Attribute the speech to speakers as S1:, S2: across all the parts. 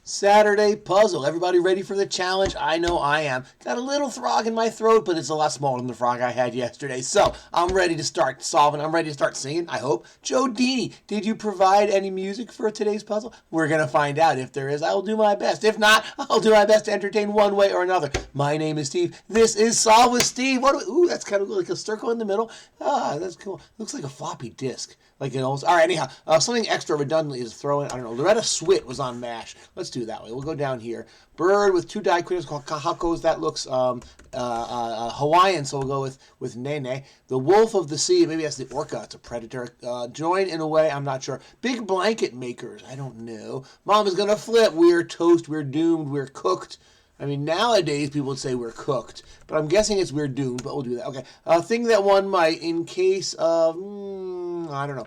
S1: Saturday puzzle. Everybody ready for the challenge? I know I am. Got a little frog in my throat, but it's a lot smaller than the frog I had yesterday. So I'm ready to start solving. I'm ready to start singing, I hope. Joe Deeney, did you provide any music for today's puzzle? We're going to find out. If there is, I will do my best. If not, I'll do my best to entertain one way or another. My name is Steve. This is Solve with Steve. Ooh, that's kind of like a circle in the middle. Ah, that's cool. Looks like a floppy disk. Like an old. All right, anyhow, something extra redundant is throwing. I don't know. Loretta Swit was on MASH. Let's do it that way. We'll go down here. Bird with two diacritics called kahakos. That looks Hawaiian, so we'll go with Nene. The wolf of the sea. Maybe that's the orca. It's a predator. Join in a way. I'm not sure. Big blanket makers. I don't know. Mom is gonna flip. We're toast. We're doomed. We're cooked. I mean, nowadays people would say we're cooked, but I'm guessing it's we're doomed, but we'll do that. Okay. Thing that one might, in case of, I don't know.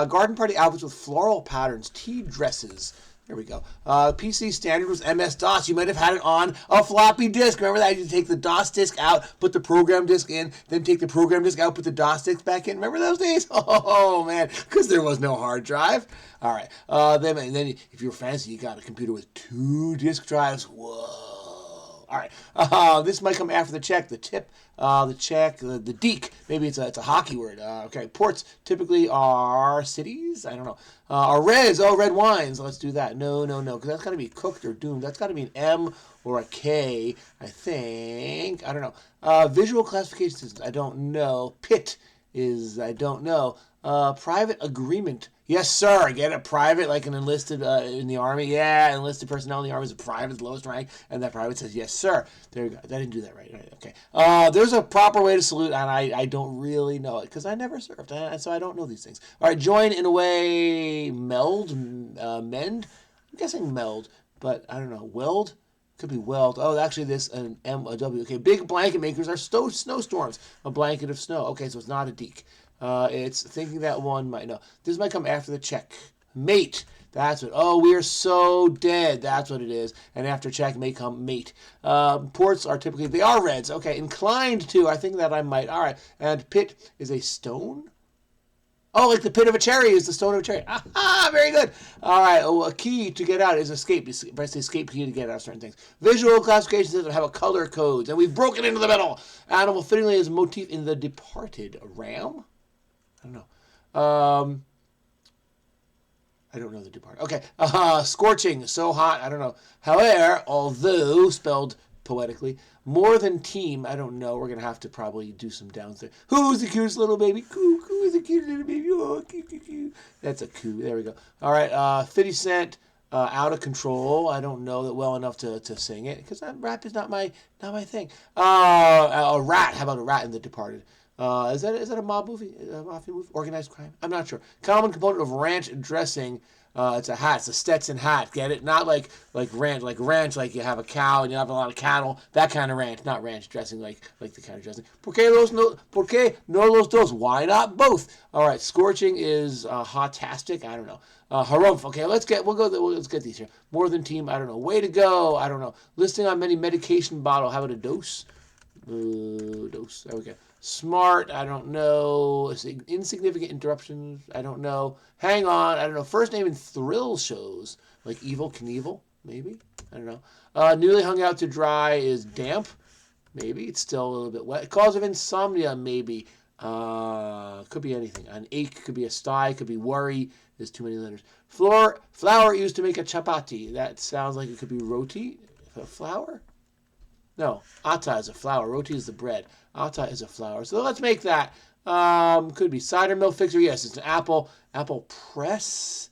S1: Garden party outfits with floral patterns, tea dresses. There we go. PC standard was MS-DOS. You might have had it on a floppy disk. Remember that? You take the DOS disk out, put the program disk in, then take the program disk out, put the DOS disk back in. Remember those days? Oh, man, because there was no hard drive. All right. Then if you're fancy, you got a computer with 2 disk drives. Whoa. All right. This might come after the check, the tip, the check, the deke. Maybe it's a hockey word. Okay. Ports typically are cities. I don't know. Are reds. Oh, red wines. Let's do that. No. Because that's got to be cooked or doomed. That's got to be an M or a K, I think. I don't know. Visual classification systems. I don't know. Pit is, I don't know. Private agreement. Yes, sir. Get it. Private, like an enlisted in the Army. Yeah, enlisted personnel in the Army is a private, the lowest rank, and that private says, yes, sir. There you go. I didn't do that right. Okay. There's a proper way to salute, and I don't really know it, because I never served, and so I don't know these things. All right, join in a way, meld, mend? I'm guessing meld, but I don't know. Weld? Could be weld. Oh, actually, this an M, a W. Okay, big blanket makers are snowstorms. A blanket of snow. Okay, so it's not a deke. It's thinking that one might know. This might come after the check. Mate. That's what. Oh, we are so dead. That's what it is. And after check may come mate. Ports are typically, they are reds. Okay, inclined to. I think that I might. All right. And pit is a stone. Oh, like the pit of a cherry is the stone of a cherry. Ah, very good. All right. Oh, a key to get out is escape. Press the escape key to get out of certain things. Visual classification system have a color codes, and we've broken into the middle. Animal fittingly is a motif in The Departed. A ram? I don't know. I don't know The Departed. Okay. Scorching. So hot. I don't know. However, although spelled poetically, more than team. I don't know. We're gonna have to probably do some downs there. Who's the cutest little baby? Coo is the cutest little baby. Oh, coo. That's a coo. There we go. All right. 50 Cent. Out of control. I don't know that well enough to sing it, because rap is not my thing. A rat. How about a rat in The Departed? Is that a mob movie? A mafia movie? Organized crime? I'm not sure. Common component of ranch dressing. It's a hat. It's a Stetson hat. Get it? Not like ranch. Like ranch, like you have a cow and you have a lot of cattle. That kind of ranch. Not ranch dressing like the kind of dressing. Por qué no los dos? Why not both? All right. Scorching is hotastic. I don't know. Harumph. Okay, let's get these here. More than team. I don't know. Way to go. I don't know. Listing on many medication bottle. How about a dose? Dose. There we go. Smart, I don't know. Insignificant interruptions, I don't know. Hang on, I don't know. First name in thrill shows, like Evil Knievel, maybe? I don't know. Newly hung out to dry is damp, maybe. It's still a little bit wet. Cause of insomnia, maybe. Could be anything. An ache, could be a sty, could be worry. There's too many letters. Flour used to make a chapati. That sounds like it could be roti. Flour? No, atta is a flour. Roti is the bread. Atta is a flour. So let's make that. Could be cider mill fixer. Yes, it's an apple. Apple press.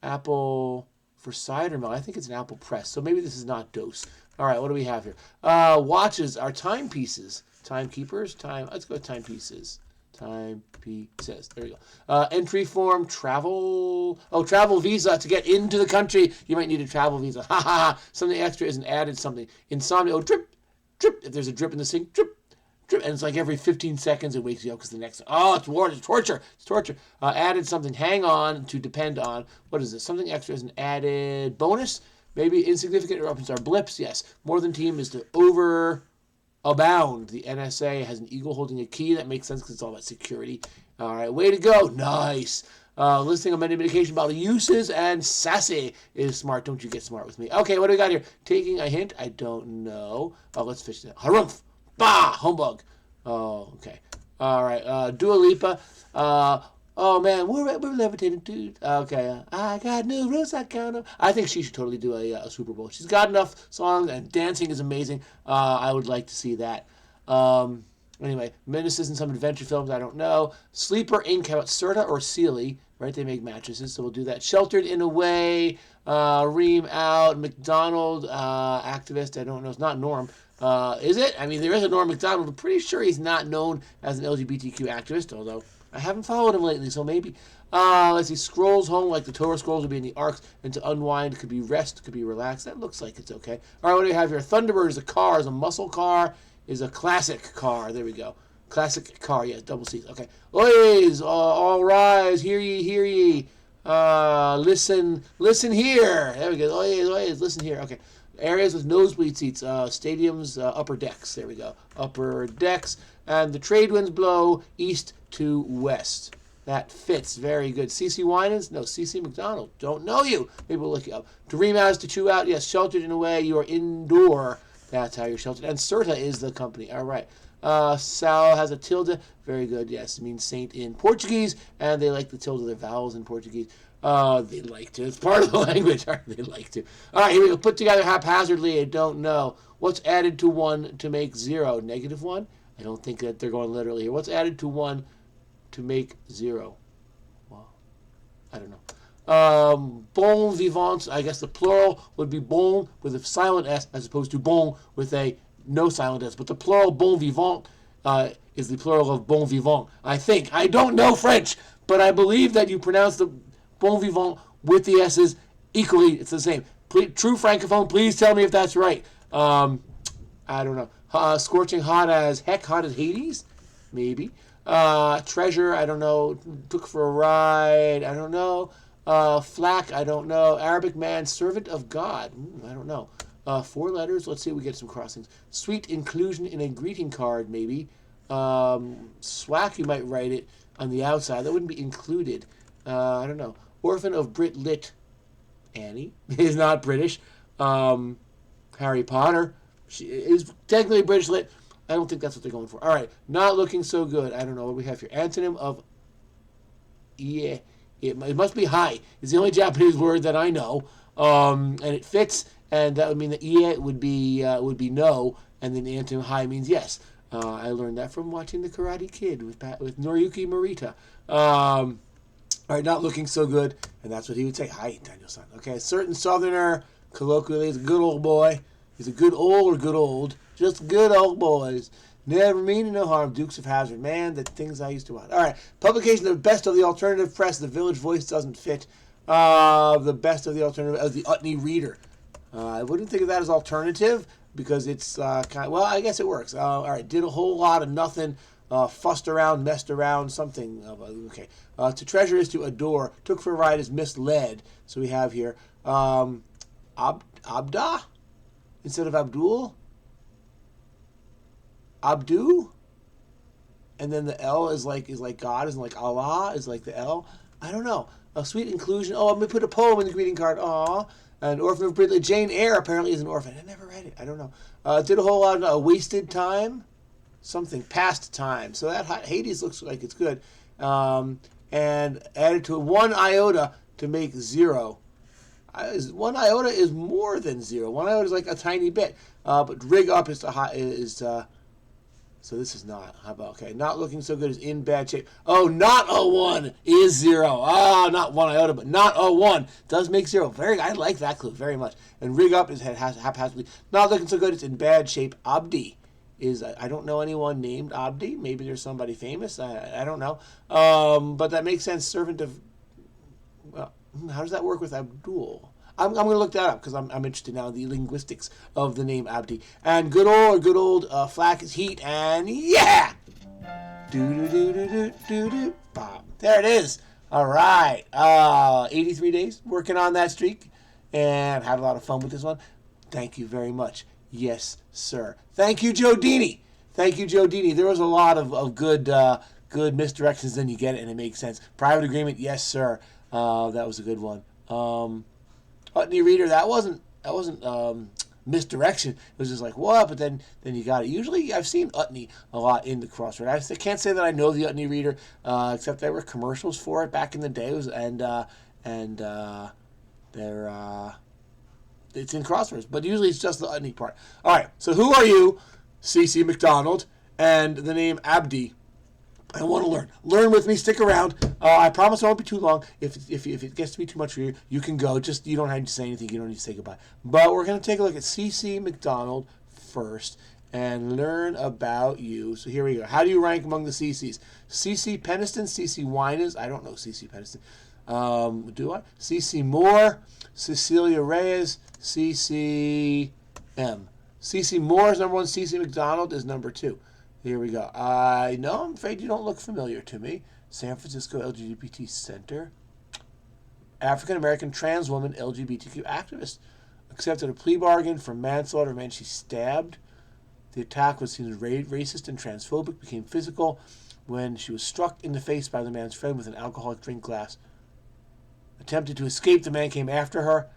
S1: Apple for cider mill. I think it's an apple press. So maybe this is not dose. All right, what do we have here? Watches are timepieces. Timekeepers. Let's go with timepieces. Timepieces. There we go. Entry form, travel. Oh, travel visa to get into the country. You might need a travel visa. Ha ha ha. Something extra is an added something. Insomnia. Oh, drip. If there's a drip in the sink, drip. And it's like every 15 seconds it wakes you up because the next. Oh, it's war. It's torture. Added something. Hang on to depend on. What is it? Something extra is an added bonus. Maybe insignificant interruptions are blips. Yes. More than team is to abound. The NSA has an eagle holding a key. That makes sense because it's all about security. All right, way to go. Nice. Listing of many medication about uses, and sassy is smart. Don't you get smart with me. Okay, what do we got here? Taking a hint? I don't know. Oh, let's fish that. Harumph! Bah! Humbug. Oh, okay. All right. Dua Lipa. Oh, man, we're levitating, dude. Okay. I got new rules I count up. I think she should totally do a Super Bowl. She's got enough songs, and dancing is amazing. I would like to see that. Anyway, menaces in some adventure films, I don't know. Sleeper Inc. How about Serta or Sealy? Right, they make mattresses, so we'll do that. Sheltered in a Way, Ream Out, McDonald, activist, I don't know. It's not Norm. Is it? I mean, there is a Norm McDonald. I'm pretty sure he's not known as an LGBTQ activist, although I haven't followed him lately, so maybe. Let's see. Scrolls home, like the Torah scrolls, will be in the arcs, and to unwind could be rest, could be relaxed. That looks like it's okay. All right, what do we have here? Thunderbird is a car, is a muscle car, is a classic car. There we go. Classic car, yes, double C's. Okay. Oyes, all rise, hear ye, hear ye. Listen here. There we go. Oyes, listen here. Okay. Areas with nosebleed seats, stadiums, upper decks. There we go. Upper decks. And the trade winds blow east to west. That fits. Very good. C.C. Winans? No, C.C. McDonald. Don't know you. Maybe we'll look you up. Dream House to chew out. Yes, sheltered in a way. You are indoor. That's how you're sheltered. And Serta is the company. All right. Sal has a tilde. Very good. Yes, it means saint in Portuguese. And they like the tilde, their vowels in Portuguese. They like to. It's part of the language. They like to. All right, here we go. Put together haphazardly. I don't know. What's added to 1 to make 0? -1? I don't think that they're going literally here. What's added to 1 to make 0? Well, I don't know. Bon vivant, I guess the plural would be bon with a silent S as opposed to bon with a no silent S. But the plural bon vivant is the plural of bon vivant, I think. I don't know French, but I believe that you pronounce the bon vivant with the S's equally. It's the same. True Francophone, please tell me if that's right. I don't know. Scorching hot as heck, hot as Hades? Maybe. Treasure, I don't know. Took for a ride, I don't know. Flack, I don't know. Arabic man, servant of God. I don't know. 4 letters. Let's see if we get some crossings. Sweet inclusion in a greeting card, maybe. Swack, you might write it on the outside. That wouldn't be included. I don't know. Orphan of Brit Lit. Annie is not British. Harry Potter. She is technically British Lit. I don't think that's what they're going for. All right. Not looking so good. I don't know what we have here. Antonym of... Yeah. It must be high. It's the only Japanese word that I know. And it fits. And that would mean that ie would be no, and then the antonym high means yes. I learned that from watching The Karate Kid with Noriyuki Morita. All right, not looking so good, and that's what he would say. Hi, Daniel-san. Okay, a certain Southerner, colloquially, is a good old boy. He's a good old or good old, just good old boys. Never meaning no harm. Dukes of Hazzard. Man, the things I used to watch. All right, publication of the best of the alternative press. The Village Voice doesn't fit. The best of the alternative as the Utney Reader. I wouldn't think of that as alternative because it's kind of, well, I guess it works. All right, did a whole lot of nothing, fussed around, messed around, something. Okay. To treasure is to adore. Took for a ride is misled. So we have here Abda instead of Abdul. Abdu. And then the L is like God, is like Allah, is like the L. I don't know. A sweet inclusion. Oh, I'm going to put a poem in the greeting card. Aw. An orphan of Brit Lit. Jane Eyre apparently is an orphan. I never read it. I don't know. Did a whole lot of wasted time. Something. Past time. So that Hades looks like it's good. And added to 1 iota to make 0. 1 iota is more than 0. 1 iota is like a tiny bit. But rig up is so this is not. How about, okay, not looking so good is in bad shape. Oh, not a 1 is 0. Ah, not 1 iota, but not a 1 does make 0. I like that clue very much. And rig up is haphazardly. Not looking so good, it's in bad shape. Abdi is, I don't know anyone named Abdi. Maybe there's somebody famous. I don't know. But that makes sense. Servant of, well, how does that work with Abdul? I'm going to look that up because I'm interested now in the linguistics of the name Abdi. And good old Flack is heat, and yeah! Do-do-do-do-do-do-do. There it is. All right. 83 days working on that streak, and had a lot of fun with this one. Thank you very much. Yes, sir. Thank you, Joe Deeney. Thank you, Joe Deeney. There was a lot of good good misdirections, then you get it and it makes sense. Private agreement, yes, sir. That was a good one. Utney Reader, that wasn't misdirection. It was just like, what? But then you got it. Usually I've seen Utney a lot in the crossword. I can't say that I know the Utney Reader, except there were commercials for it back in the day. It's in crosswords, but usually it's just the Utney part. All right, so who are you? C.C. McDonald and the name Abdi. I want to learn. Learn with me. Stick around. I promise it won't be too long. If it gets to be too much for you, you can go. Just you don't have to say anything. You don't need to say goodbye. But we're going to take a look at C.C. McDonald first and learn about you. So here we go. How do you rank among the C.C.s? C.C. Peniston, C.C. Winans. I don't know C.C. Peniston. Do I? C.C. Moore, Cecilia Reyes, C.C. M. C.C. Moore is number 1. C.C. McDonald is number 2. Here we go. No, I'm afraid you don't look familiar to me. San Francisco LGBT Center. African American trans woman LGBTQ activist. Accepted a plea bargain for manslaughter of a man she stabbed. The attack was seen as racist and transphobic, became physical when she was struck in the face by the man's friend with an alcoholic drink glass. Attempted to escape. The man came after her.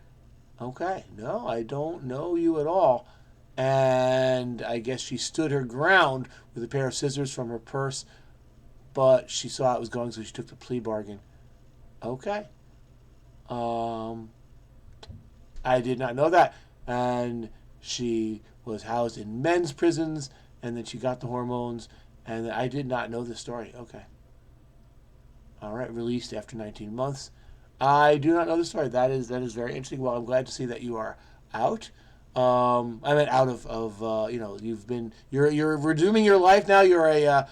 S1: Okay, no, I don't know you at all. And I guess she stood her ground with a pair of scissors from her purse, but she saw how it was going, so she took the plea bargain. Okay. I did not know that. And she was housed in men's prisons, and then she got the hormones, and I did not know this story. Okay. All right, released after 19 months. I do not know the story. That is very interesting. Well, I'm glad to see that you are out. I meant out of you're resuming your life now. You're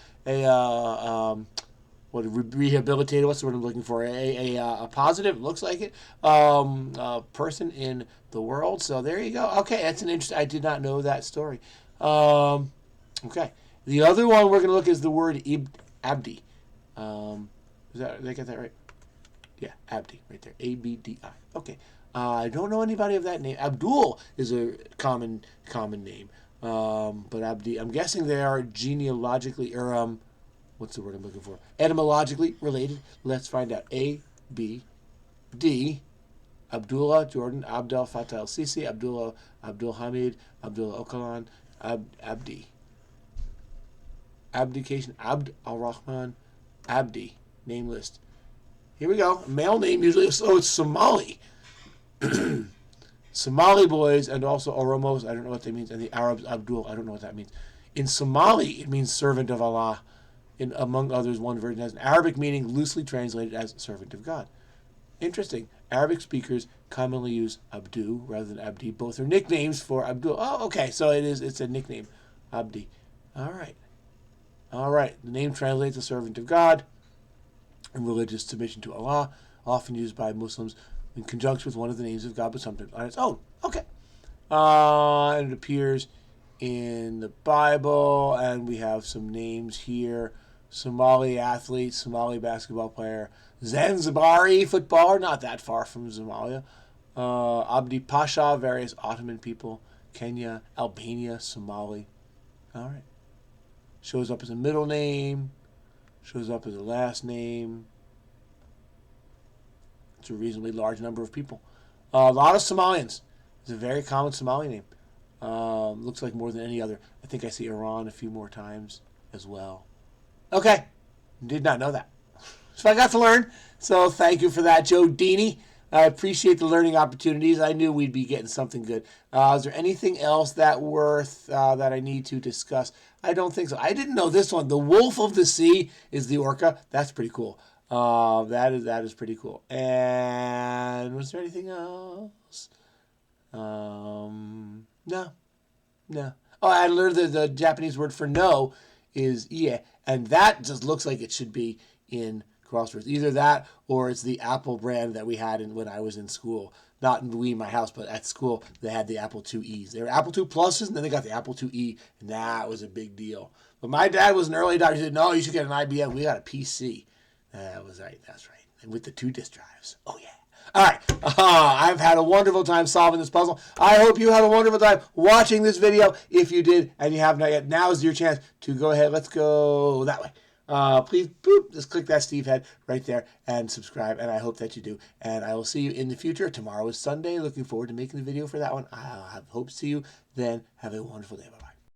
S1: rehabilitated. What's the word I'm looking for? A positive. Looks like it. Person in the world. So there you go. Okay, that's an interesting. I did not know that story. Okay, the other one we're gonna look is the word Abdi. Did I get that right? Yeah, Abdi, right there. A-B-D-I. Okay. I don't know anybody of that name. Abdul is a common name. But Abdi, I'm guessing they are genealogically, or what's the word I'm looking for? Etymologically related. Let's find out. A-B-D, Abdullah, Jordan, Abdel Fattah el-Sisi, Abdullah, Abdul Hamid, Abdullah Öcalan, Abdi. Abdication, Abd al-Rahman, Abdi, name list. Here we go. Male name usually, so it's Somali. Somali boys and also Oromos, I don't know what that means, and the Arabs, Abdul, I don't know what that means. In Somali, it means servant of Allah. In among others, one version has an Arabic meaning loosely translated as servant of God. Interesting. Arabic speakers commonly use Abdu rather than Abdi. Both are nicknames for Abdul. Oh, okay, so it's a nickname. Abdi. All right. The name translates as servant of God in religious submission to Allah, often used by Muslims in conjunction with one of the names of God, but sometimes on its own. Okay. And it appears in the Bible, and we have some names here. Somali athlete, Somali basketball player, Zanzibari footballer, not that far from Somalia. Abdi Pasha, various Ottoman people, Kenya, Albania, Somali. All right. Shows up as a middle name, shows up as a last name. It's a reasonably large number of people. A lot of Somalians. It's a very common Somali name. Looks like more than any other. I think I see Iran a few more times as well. Okay. Did not know that. So I got to learn. So thank you for that, Joe Deeney. I appreciate the learning opportunities. I knew we'd be getting something good. Is there anything else that I need to discuss? I don't think so. I didn't know this one. The wolf of the sea is the orca. That's pretty cool. That is pretty cool. And was there anything else? No. Oh, I learned that the Japanese word for no is ie, and that just looks like it should be in crosswords. Either that or it's the Apple brand that we had when I was in school. Not in my house, but at school they had the Apple IIe's. They were Apple II Pluses, and then they got the Apple IIe, and that was a big deal. But my dad was an early adopter. He said, "No, you should get an IBM. We got a PC." That was right. That's right. And with the 2 disk drives. Oh, yeah. All right. I've had a wonderful time solving this puzzle. I hope you had a wonderful time watching this video. If you did and you have not yet, now is your chance to go ahead. Let's go that way. please, boop, just click that Steve head right there and subscribe, and I hope that you do. And I will see you in the future. Tomorrow is Sunday. Looking forward to making the video for that one. I hope to see you then. Have a wonderful day. Bye.